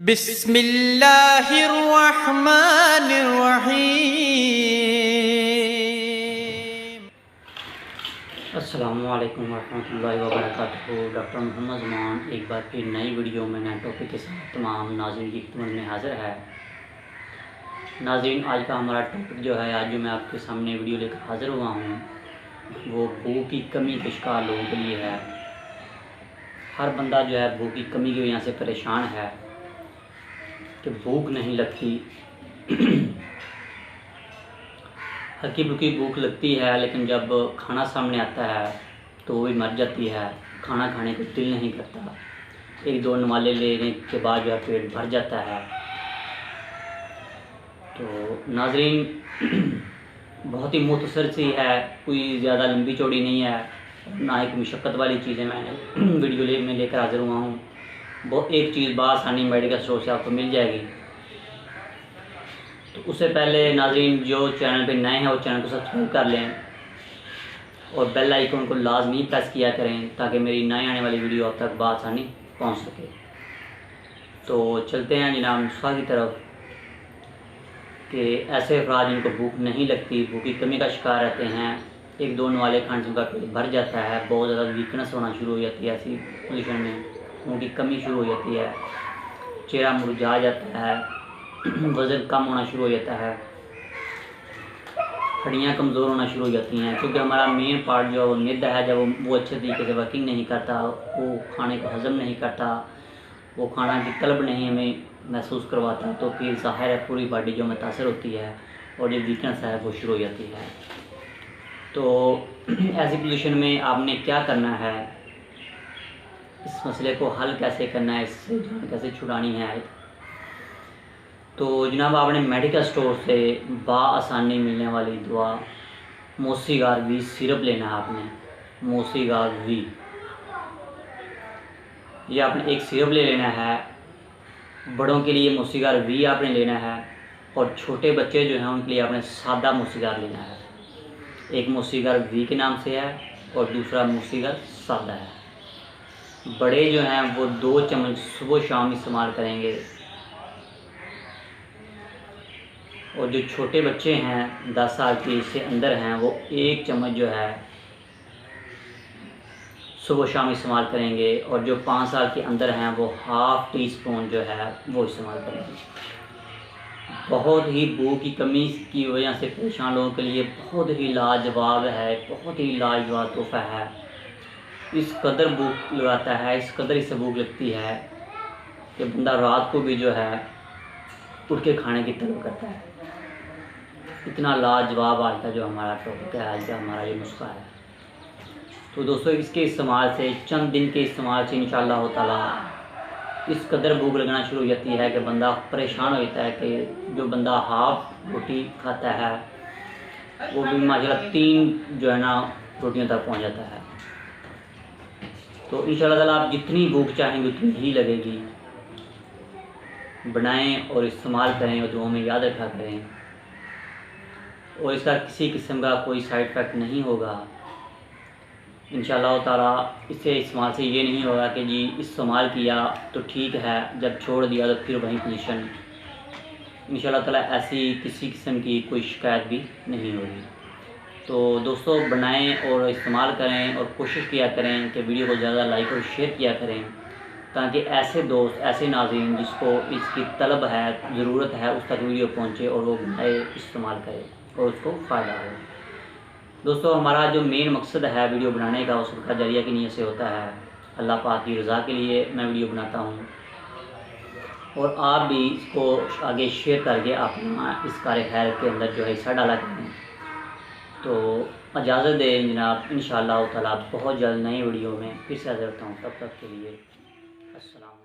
बिस्मिल्लाहिर्रहमानिर्रहीम। अस्सलामुअलैकुम वरहमतुल्लाहि वबरकातुहू। डॉक्टर मोहम्मद ज़मान एक बार फिर नई वीडियो में नए टॉपिक के साथ तमाम नाज़रीन की खिदमत में हाज़िर है। नाज़रीन, आज का हमारा टॉपिक जो है, आज जो मैं आपके सामने वीडियो लेकर हाज़िर हुआ हूँ, वो भूख की कमी के शिकार लोगों के लिए है। हर बंदा जो है भूख की कमी की वजह से परेशान है कि भूख नहीं लगती। हल्की फुल्की भूख लगती है, लेकिन जब खाना सामने आता है तो वो भी मर जाती है। खाना खाने को दिल नहीं करता। एक दो नवाले लेने के बाद जो है पेट भर जाता है। तो नाज़रीन, बहुत ही मुख्तसर सी है, कोई ज़्यादा लंबी चौड़ी नहीं है, ना एक मुशक्क़त वाली चीज़ें मैंने वीडियो में लेकर हाज़िर हुआ हूँ। वो एक चीज़ बआसानी मेडिकल स्टोर से आपको मिल जाएगी। तो उससे पहले नाज़रीन, जो चैनल पे नए हैं वो चैनल को सब्सक्राइब कर लें और बेल आइकन को लाजमी प्रेस किया करें, ताकि मेरी नई आने वाली वीडियो आप तक बआसानी पहुंच सके। तो चलते हैं जनाब नुस्खा की तरफ कि ऐसे अफराद जिनको भूख नहीं लगती, भूख की कमी का शिकार रहते हैं, एक दो नवाले खाने से उनका पेट भर जाता है, बहुत ज़्यादा वीकनेस होना शुरू हो जाती है, ऐसी पोजीशन में उनकी कमी शुरू हो जाती है, चेहरा मुरझा जाता है, वज़न कम होना शुरू हो जाता है, हड्डियाँ कमज़ोर होना शुरू हो जाती हैं, क्योंकि हमारा मेन पार्ट जो है वो मैदा है। जब वो अच्छे तरीके से वर्किंग नहीं करता, वो खाने को हज़म नहीं करता, वो खाना की तलब नहीं हमें महसूस करवाता, तो फिर ज़ाहिर है पूरी बॉडी जो मुतासर होती है और ये वीकनेस है वो शुरू हो जाती है। तो ऐसी पोजीशन में आपने क्या करना है, इस मसले को हल कैसे करना है, इससे जान कैसे छुड़ानी है, तो जनाब आपने मेडिकल स्टोर से बआसानी मिलने वाली दवा मोसीगार वी सिरप लेना है। आपने मोसीगार वी, ये आपने एक सिरप ले लेना है। बड़ों के लिए मोसीगार वी आपने लेना है, और छोटे बच्चे जो हैं उनके लिए आपने सादा मोसीगार लेना है। एक मोसीगार वी के नाम से है और दूसरा मोसीगार सादा है। बड़े जो हैं वो 2 चम्मच सुबह शाम इस्तेमाल करेंगे, और जो छोटे बच्चे हैं 10 साल के से अंदर हैं वो 1 चम्मच जो है सुबह शाम इस्तेमाल करेंगे, और जो 5 साल के अंदर हैं वो हाफ़ टी स्पून जो है वो इस्तेमाल करेंगे। बहुत ही भूख की कमी की वजह से परेशान लोगों के लिए बहुत ही लाजवाब है, बहुत ही लाजवाब तोहफ़ा है। इस कदर भूख लगाता है, इस कदर इसे भूख लगती है कि बंदा रात को भी जो है उठ के खाने की तलब करता है। इतना लाजवाब आज का जो हमारा टॉपिक है, आज का हमारा ये नुस्खा है। तो दोस्तों, इसके इस्तेमाल से, चंद दिन के इस्तेमाल से इंशाअल्लाह ताला इस कदर भूख लगना शुरू हो जाती है कि बंदा परेशान हो जाता है कि जो बंदा हाफ रोटी खाता है वो भी माशाल्लाह 3 जो है ना रोटियों तक पहुंच जाता है। तो इंशाअल्लाह ताला आप जितनी भूख चाहेंगे उतनी ही लगेगी। बनाएं और इस्तेमाल करें, और दुआ में याद रखा करें, और इसका किसी किस्म का कोई साइड इफ़ेक्ट नहीं होगा इंशाअल्लाह ताला। इससे इस्तेमाल से ये नहीं होगा कि जी इस्तेमाल किया तो ठीक है, जब छोड़ दिया तो फिर वही पोजीशन। इंशाअल्लाह ताला ऐसी किसी किस्म की कोई शिकायत भी नहीं होगी। तो दोस्तों, बनाएं और इस्तेमाल करें, और कोशिश किया करें कि वीडियो को ज़्यादा लाइक और शेयर किया करें, ताकि ऐसे दोस्त, ऐसे नाज़रीन जिसको इसकी तलब है, ज़रूरत है, उस तक वीडियो पहुँचे और वो बनाए, इस्तेमाल करे और उसको फ़ायदा हो। दोस्तों, हमारा जो मेन मकसद है वीडियो बनाने का, वो सदका जारिया की नीयत से होता है। अल्लाह पाक की रज़ा के लिए मैं वीडियो बनाता हूँ, और आप भी इसको आगे शेयर करके अपना इस कार्य खैर के अंदर जो है हिस्सा डाला करें। तो इजाज़त दें जनाब, इंशाअल्लाह ताला बहुत जल्द नई वीडियो में फिर से हाज़िर होता हूँ। तब तक के लिए अस्सलाम।